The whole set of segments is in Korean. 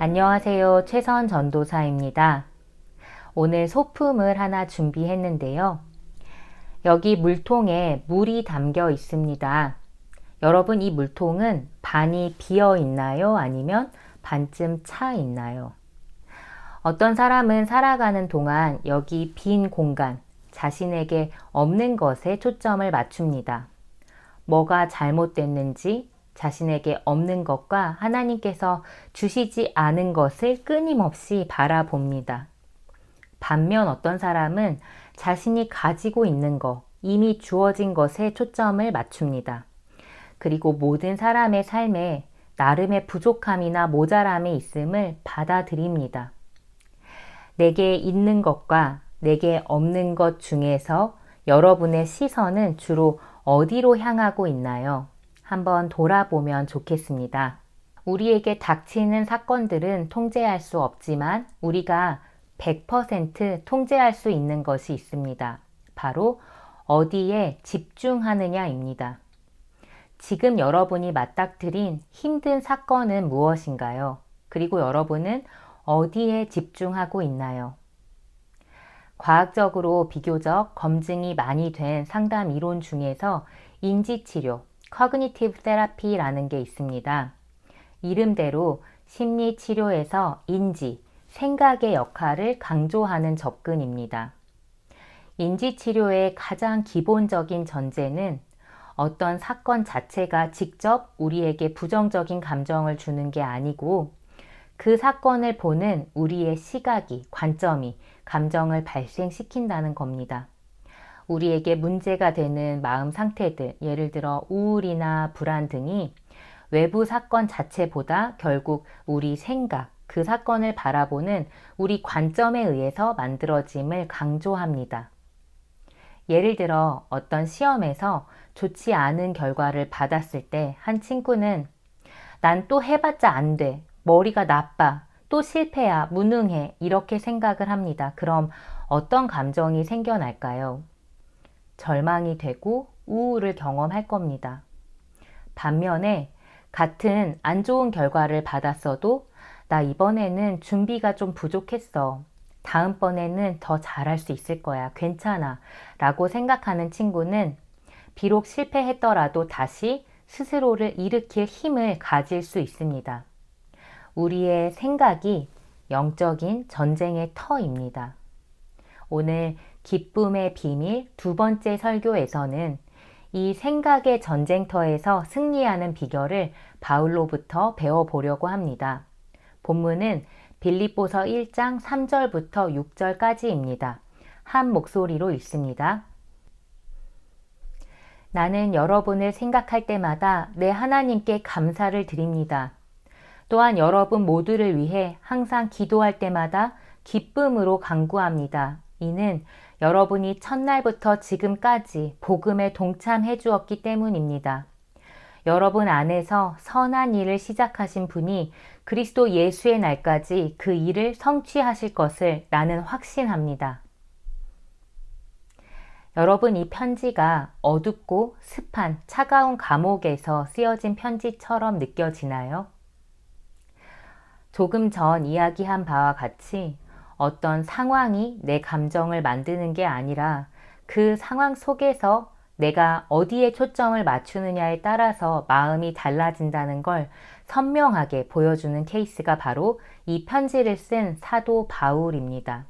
안녕하세요. 최선 전도사입니다. 오늘 소품을 하나 준비했는데요. 여기 물통에 물이 담겨 있습니다. 여러분, 이 물통은 반이 비어 있나요? 아니면 반쯤 차 있나요? 어떤 사람은 살아가는 동안 여기 빈 공간, 자신에게 없는 것에 초점을 맞춥니다. 뭐가 잘못됐는지, 자신에게 없는 것과 하나님께서 주시지 않은 것을 끊임없이 바라봅니다. 반면 어떤 사람은 자신이 가지고 있는 것, 이미 주어진 것에 초점을 맞춥니다. 그리고 모든 사람의 삶에 나름의 부족함이나 모자람이 있음을 받아들입니다. 내게 있는 것과 내게 없는 것 중에서 여러분의 시선은 주로 어디로 향하고 있나요? 한번 돌아보면 좋겠습니다. 우리에게 닥치는 사건들은 통제할 수 없지만 우리가 100% 통제할 수 있는 것이 있습니다. 바로 어디에 집중하느냐입니다. 지금 여러분이 맞닥뜨린 힘든 사건은 무엇인가요? 그리고 여러분은 어디에 집중하고 있나요? 과학적으로 비교적 검증이 많이 된 상담 이론 중에서 인지치료, Cognitive Therapy라는 게 있습니다. 이름대로 심리치료에서 인지, 생각의 역할을 강조하는 접근입니다. 인지치료의 가장 기본적인 전제는 어떤 사건 자체가 직접 우리에게 부정적인 감정을 주는 게 아니고 그 사건을 보는 우리의 시각이, 관점이 감정을 발생시킨다는 겁니다. 우리에게 문제가 되는 마음 상태들, 예를 들어 우울이나 불안 등이 외부 사건 자체보다 결국 우리 생각, 그 사건을 바라보는 우리 관점에 의해서 만들어짐을 강조합니다. 예를 들어 어떤 시험에서 좋지 않은 결과를 받았을 때 한 친구는 난 또 해봤자 안 돼. 머리가 나빠. 또 실패야. 무능해. 이렇게 생각을 합니다. 그럼 어떤 감정이 생겨날까요? 절망이 되고 우울을 경험할 겁니다. 반면에 같은 안 좋은 결과를 받았어도 나 이번에는 준비가 좀 부족했어. 다음번에는 더 잘할 수 있을 거야. 괜찮아. 라고 생각하는 친구는 비록 실패했더라도 다시 스스로를 일으킬 힘을 가질 수 있습니다. 우리의 생각이 영적인 전쟁의 터입니다. 오늘 기쁨의 비밀 두 번째 설교에서는 이 생각의 전쟁터에서 승리하는 비결을 바울로부터 배워보려고 합니다. 본문은 빌립보서 1장 3절부터 6절까지입니다. 한 목소리로 읽습니다. 나는 여러분을 생각할 때마다 내 하나님께 감사를 드립니다. 또한 여러분 모두를 위해 항상 기도할 때마다 기쁨으로 간구합니다. 이는 여러분이 첫날부터 지금까지 복음에 동참해 주었기 때문입니다. 여러분 안에서 선한 일을 시작하신 분이 그리스도 예수의 날까지 그 일을 성취하실 것을 나는 확신합니다. 여러분, 이 편지가 어둡고 습한 차가운 감옥에서 쓰여진 편지처럼 느껴지나요? 조금 전 이야기한 바와 같이 어떤 상황이 내 감정을 만드는 게 아니라 그 상황 속에서 내가 어디에 초점을 맞추느냐에 따라서 마음이 달라진다는 걸 선명하게 보여주는 케이스가 바로 이 편지를 쓴 사도 바울입니다.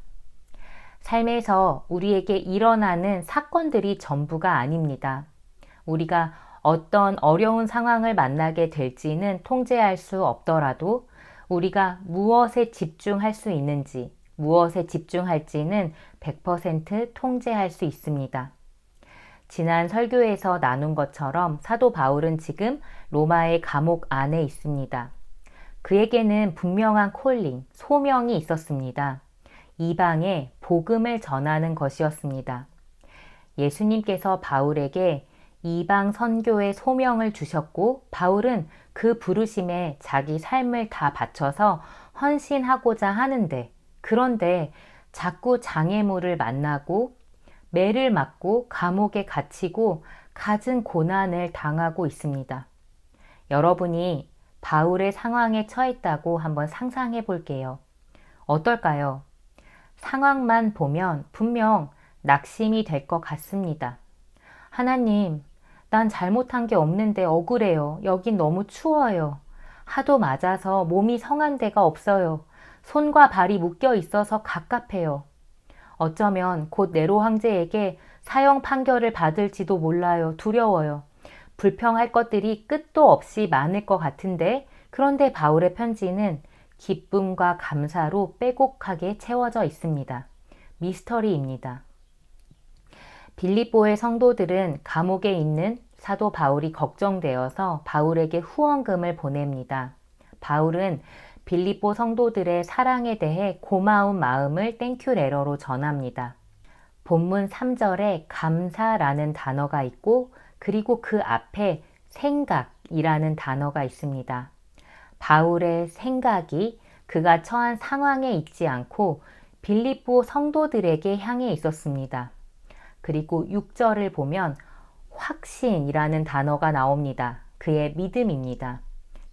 삶에서 우리에게 일어나는 사건들이 전부가 아닙니다. 우리가 어떤 어려운 상황을 만나게 될지는 통제할 수 없더라도 우리가 무엇에 집중할 수 있는지, 무엇에 집중할지는 100% 통제할 수 있습니다. 지난 설교에서 나눈 것처럼 사도 바울은 지금 로마의 감옥 안에 있습니다. 그에게는 분명한 콜링, 소명이 있었습니다. 이방에 복음을 전하는 것이었습니다. 예수님께서 바울에게 이방 선교의 소명을 주셨고 바울은 그 부르심에 자기 삶을 다 바쳐서 헌신하고자 하는데 그런데 자꾸 장애물을 만나고 매를 맞고 감옥에 갇히고 갖은 고난을 당하고 있습니다. 여러분이 바울의 상황에 처했다고 한번 상상해 볼게요. 어떨까요? 상황만 보면 분명 낙심이 될 것 같습니다. 하나님, 난 잘못한 게 없는데 억울해요. 여긴 너무 추워요. 하도 맞아서 몸이 성한 데가 없어요. 손과 발이 묶여 있어서 갑갑해요. 어쩌면 곧 네로 황제에게 사형 판결을 받을지도 몰라요. 두려워요. 불평할 것들이 끝도 없이 많을 것 같은데, 그런데 바울의 편지는 기쁨과 감사로 빼곡하게 채워져 있습니다. 미스터리입니다. 빌립보의 성도들은 감옥에 있는 사도 바울이 걱정되어서 바울에게 후원금을 보냅니다. 바울은 빌립보 성도들의 사랑에 대해 고마운 마음을 땡큐 레터로 전합니다. 본문 3절에 감사라는 단어가 있고 그리고 그 앞에 생각이라는 단어가 있습니다. 바울의 생각이 그가 처한 상황에 있지 않고 빌립보 성도들에게 향해 있었습니다. 그리고 6절을 보면 확신이라는 단어가 나옵니다. 그의 믿음입니다.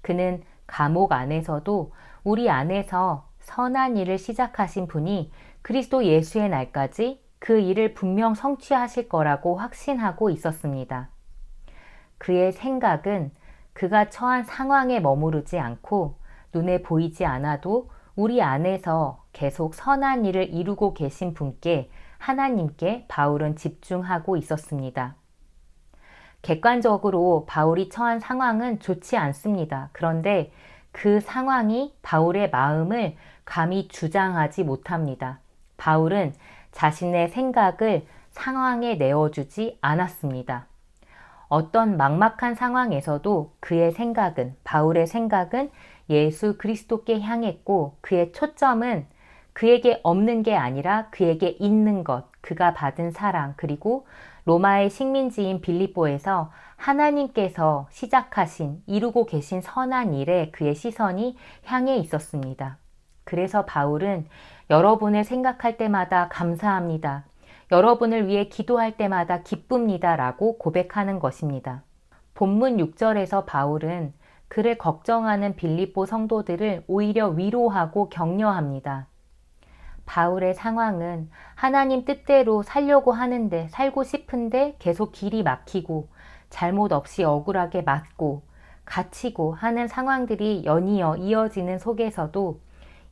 그는 감옥 안에서도 우리 안에서 선한 일을 시작하신 분이 그리스도 예수의 날까지 그 일을 분명 성취하실 거라고 확신하고 있었습니다. 그의 생각은 그가 처한 상황에 머무르지 않고 눈에 보이지 않아도 우리 안에서 계속 선한 일을 이루고 계신 분께 하나님께 바울은 집중하고 있었습니다. 객관적으로 바울이 처한 상황은 좋지 않습니다. 그런데 그 상황이 바울의 마음을 감히 주장하지 못합니다. 바울은 자신의 생각을 상황에 내어주지 않았습니다. 어떤 막막한 상황에서도 그의 생각은, 바울의 생각은 예수 그리스도께 향했고 그의 초점은 그에게 없는 게 아니라 그에게 있는 것, 그가 받은 사랑, 그리고 로마의 식민지인 빌립보에서 하나님께서 시작하신, 이루고 계신 선한 일에 그의 시선이 향해 있었습니다. 그래서 바울은 여러분을 생각할 때마다 감사합니다. 여러분을 위해 기도할 때마다 기쁩니다. 라고 고백하는 것입니다. 본문 6절에서 바울은 그를 걱정하는 빌립보 성도들을 오히려 위로하고 격려합니다. 바울의 상황은 하나님 뜻대로 살려고 하는데, 살고 싶은데 계속 길이 막히고 잘못 없이 억울하게 맞고 갇히고 하는 상황들이 연이어 이어지는 속에서도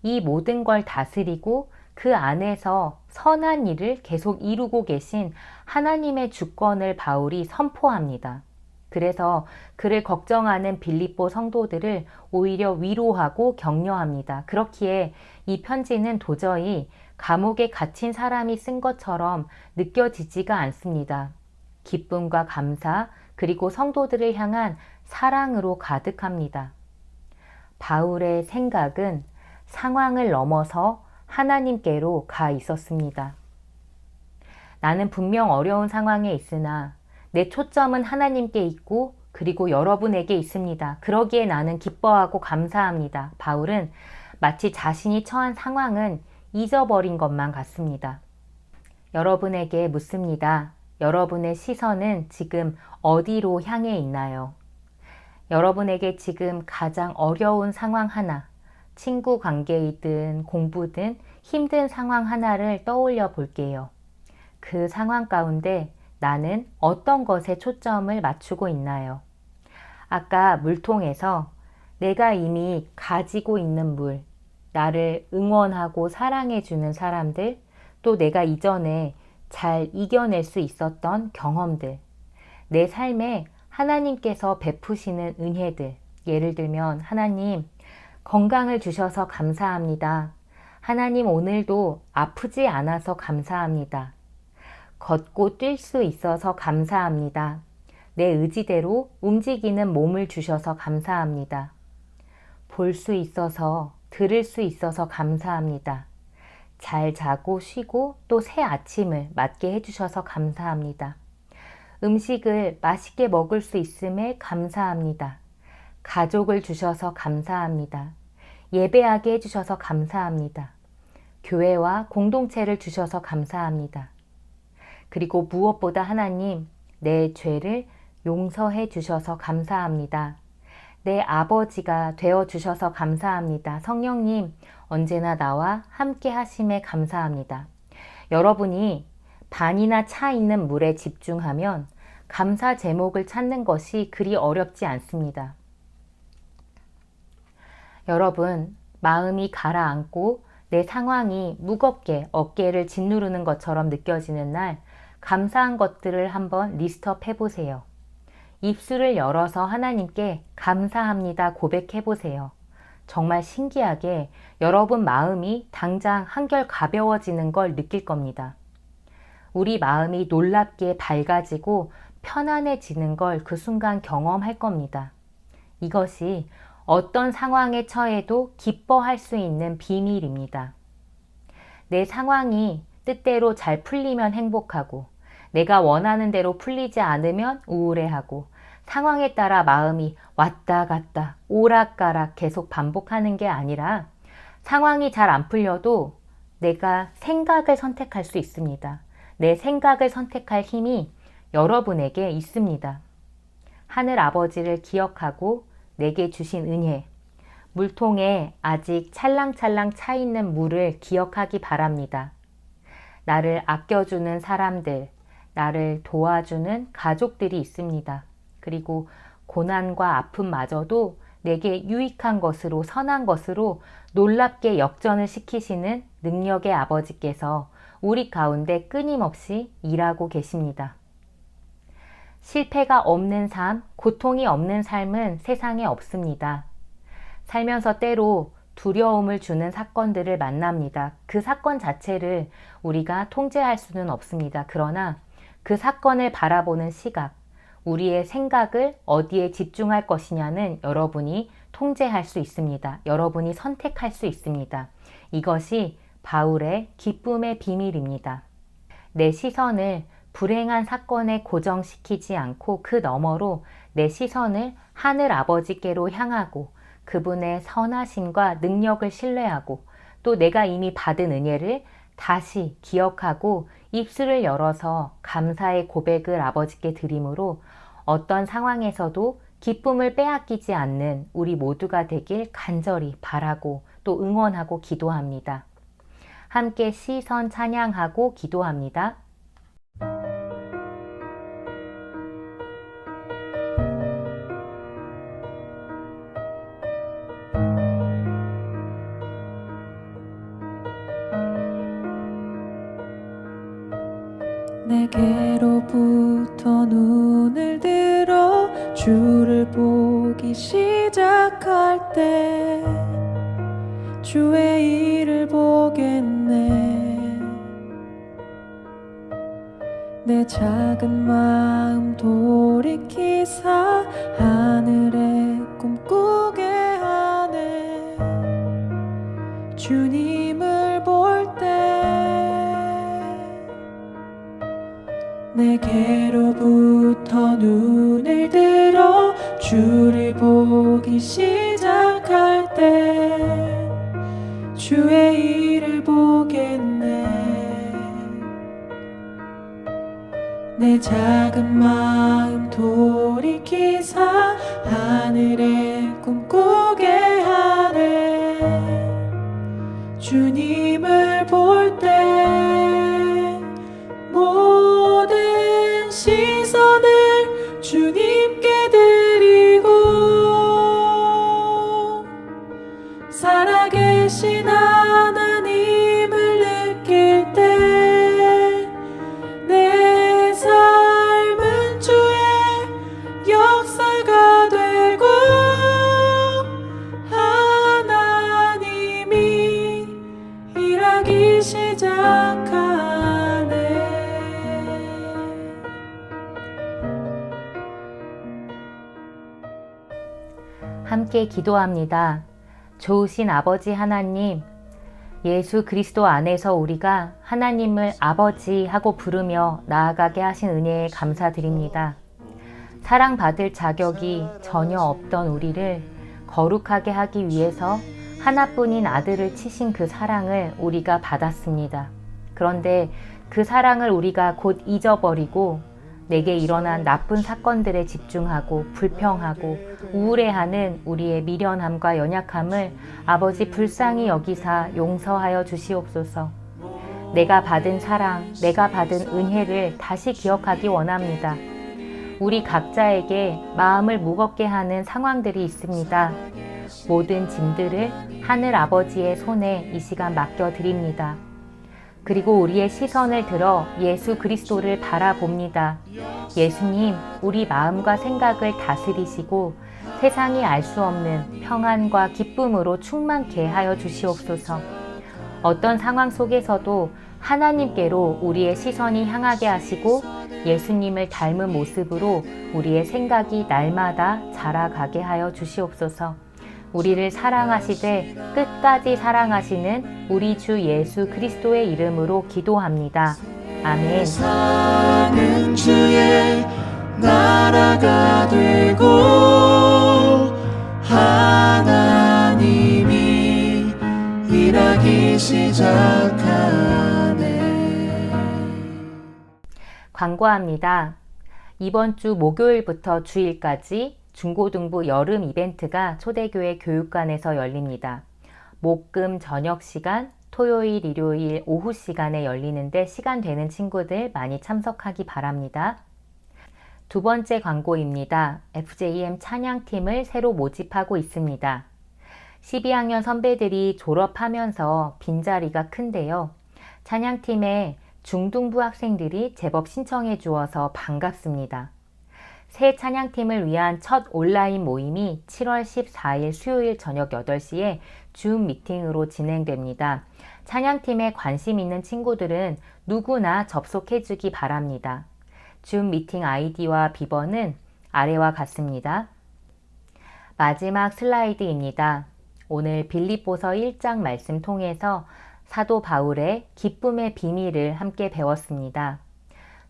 이 모든 걸 다스리고 그 안에서 선한 일을 계속 이루고 계신 하나님의 주권을 바울이 선포합니다. 그래서 그를 걱정하는 빌립보 성도들을 오히려 위로하고 격려합니다. 그렇기에 이 편지는 도저히 감옥에 갇힌 사람이 쓴 것처럼 느껴지지가 않습니다. 기쁨과 감사, 그리고 성도들을 향한 사랑으로 가득합니다. 바울의 생각은 상황을 넘어서 하나님께로 가 있었습니다. 나는 분명 어려운 상황에 있으나 내 초점은 하나님께 있고 그리고 여러분에게 있습니다. 그러기에 나는 기뻐하고 감사합니다. 바울은 마치 자신이 처한 상황은 잊어버린 것만 같습니다. 여러분에게 묻습니다. 여러분의 시선은 지금 어디로 향해 있나요? 여러분에게 지금 가장 어려운 상황 하나, 친구 관계이든 공부든 힘든 상황 하나를 떠올려 볼게요. 그 상황 가운데 나는 어떤 것에 초점을 맞추고 있나요? 아까 물통에서 내가 이미 가지고 있는 물, 나를 응원하고 사랑해주는 사람들, 또 내가 이전에 잘 이겨낼 수 있었던 경험들, 내 삶에 하나님께서 베푸시는 은혜들, 예를 들면 하나님, 건강을 주셔서 감사합니다. 하나님 오늘도 아프지 않아서 감사합니다. 걷고 뛸 수 있어서 감사합니다. 내 의지대로 움직이는 몸을 주셔서 감사합니다. 볼 수 있어서, 들을 수 있어서 감사합니다. 잘 자고 쉬고 또 새 아침을 맞게 해주셔서 감사합니다. 음식을 맛있게 먹을 수 있음에 감사합니다. 가족을 주셔서 감사합니다. 예배하게 해주셔서 감사합니다. 교회와 공동체를 주셔서 감사합니다. 그리고 무엇보다 하나님, 내 죄를 용서해 주셔서 감사합니다. 내 아버지가 되어 주셔서 감사합니다. 성령님, 언제나 나와 함께 하심에 감사합니다. 여러분이 반이나 차 있는 물에 집중하면 감사 제목을 찾는 것이 그리 어렵지 않습니다. 여러분, 마음이 가라앉고 내 상황이 무겁게 어깨를 짓누르는 것처럼 느껴지는 날, 감사한 것들을 한번 리스트업 해보세요. 입술을 열어서 하나님께 감사합니다 고백해보세요. 정말 신기하게 여러분 마음이 당장 한결 가벼워지는 걸 느낄 겁니다. 우리 마음이 놀랍게 밝아지고 편안해지는 걸 그 순간 경험할 겁니다. 이것이 어떤 상황에 처해도 기뻐할 수 있는 비밀입니다. 내 상황이 뜻대로 잘 풀리면 행복하고, 내가 원하는 대로 풀리지 않으면 우울해하고, 상황에 따라 마음이 왔다 갔다 오락가락 계속 반복하는 게 아니라, 상황이 잘 안 풀려도 내가 생각을 선택할 수 있습니다. 내 생각을 선택할 힘이 여러분에게 있습니다. 하늘 아버지를 기억하고 내게 주신 은혜, 물통에 아직 찰랑찰랑 차 있는 물을 기억하기 바랍니다. 나를 아껴주는 사람들, 나를 도와주는 가족들이 있습니다. 그리고 고난과 아픔마저도 내게 유익한 것으로, 선한 것으로 놀랍게 역전을 시키시는 능력의 아버지께서 우리 가운데 끊임없이 일하고 계십니다. 실패가 없는 삶, 고통이 없는 삶은 세상에 없습니다. 살면서 때로 두려움을 주는 사건들을 만납니다. 그 사건 자체를 우리가 통제할 수는 없습니다. 그러나 그 사건을 바라보는 시각, 우리의 생각을 어디에 집중할 것이냐는 여러분이 통제할 수 있습니다. 여러분이 선택할 수 있습니다. 이것이 바울의 기쁨의 비밀입니다. 내 시선을 불행한 사건에 고정시키지 않고 그 너머로 내 시선을 하늘 아버지께로 향하고 그분의 선하심과 능력을 신뢰하고 또 내가 이미 받은 은혜를 다시 기억하고 입술을 열어서 감사의 고백을 아버지께 드림으로 어떤 상황에서도 기쁨을 빼앗기지 않는 우리 모두가 되길 간절히 바라고 또 응원하고 기도합니다. 함께 시선 찬양하고 기도합니다. 내게로부터 눈을 들어 주를 보기 시작할 때 주의 일을 보겠네. 내 작은 마음 돌이키사 하늘에 꿈꾸게 하네. 주님을 볼 때 내게로부터 눈을 들어 주를 보기 시작할 때 주의 일을 보겠네. 내 작은 마음 돌이키사 하늘에 꿈꾸게 하네. 주님을 볼 때 모든 시선을 주님께 드리고 살아계신 하나님을 느낄 때 내 삶은 주의 역사가 되고 하나님이 일하기 시작하네. 함께 기도합니다. 좋으신 아버지 하나님, 예수 그리스도 안에서 우리가 하나님을 아버지 하고 부르며 나아가게 하신 은혜에 감사드립니다. 사랑받을 자격이 전혀 없던 우리를 거룩하게 하기 위해서 하나뿐인 아들을 치신 그 사랑을 우리가 받았습니다. 그런데 그 사랑을 우리가 곧 잊어버리고 내게 일어난 나쁜 사건들에 집중하고 불평하고 우울해하는 우리의 미련함과 연약함을 아버지 불쌍히 여기사 용서하여 주시옵소서. 내가 받은 사랑, 내가 받은 은혜를 다시 기억하기 원합니다. 우리 각자에게 마음을 무겁게 하는 상황들이 있습니다. 모든 짐들을 하늘 아버지의 손에 이 시간 맡겨드립니다. 그리고 우리의 시선을 들어 예수 그리스도를 바라봅니다. 예수님, 우리 마음과 생각을 다스리시고 세상이 알 수 없는 평안과 기쁨으로 충만케 하여 주시옵소서. 어떤 상황 속에서도 하나님께로 우리의 시선이 향하게 하시고 예수님을 닮은 모습으로 우리의 생각이 날마다 자라가게 하여 주시옵소서. 우리를 사랑하시되 끝까지 사랑하시는 우리 주 예수 그리스도의 이름으로 기도합니다. 아멘. 사는 주의 나라가 되고 하나님이 일하기 시작하네. 광고합니다. 이번 주 목요일부터 주일까지 중고등부 여름 이벤트가 초대교회 교육관에서 열립니다. 목, 금 저녁 시간, 토요일, 일요일 오후 시간에 열리는데 시간 되는 친구들 많이 참석하기 바랍니다. 두 번째 광고입니다. FJM 찬양팀을 새로 모집하고 있습니다. 12학년 선배들이 졸업하면서 빈자리가 큰데요. 찬양팀에 중등부 학생들이 제법 신청해 주어서 반갑습니다. 새 찬양팀을 위한 첫 온라인 모임이 7월 14일 수요일 저녁 8시에 줌 미팅으로 진행됩니다. 찬양팀에 관심 있는 친구들은 누구나 접속해 주기 바랍니다. 줌 미팅 아이디와 비번은 아래와 같습니다. 마지막 슬라이드입니다. 오늘 빌립보서 1장 말씀 통해서 사도 바울의 기쁨의 비밀을 함께 배웠습니다.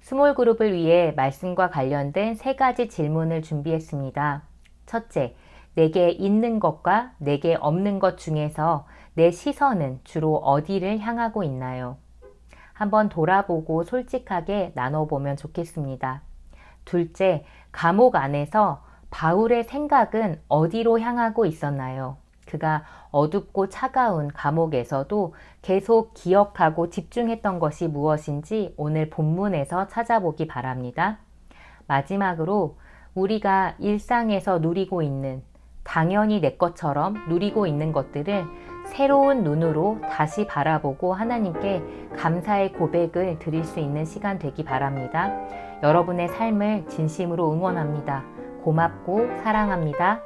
스몰 그룹을 위해 말씀과 관련된 3가지 질문을 준비했습니다. 첫째, 내게 있는 것과 내게 없는 것 중에서 내 시선은 주로 어디를 향하고 있나요? 한번 돌아보고 솔직하게 나눠보면 좋겠습니다. 둘째, 감옥 안에서 바울의 생각은 어디로 향하고 있었나요? 그가 어둡고 차가운 감옥에서도 계속 기억하고 집중했던 것이 무엇인지 오늘 본문에서 찾아보기 바랍니다. 마지막으로 우리가 일상에서 누리고 있는, 당연히 내 것처럼 누리고 있는 것들을 새로운 눈으로 다시 바라보고 하나님께 감사의 고백을 드릴 수 있는 시간 되기 바랍니다. 여러분의 삶을 진심으로 응원합니다. 고맙고 사랑합니다.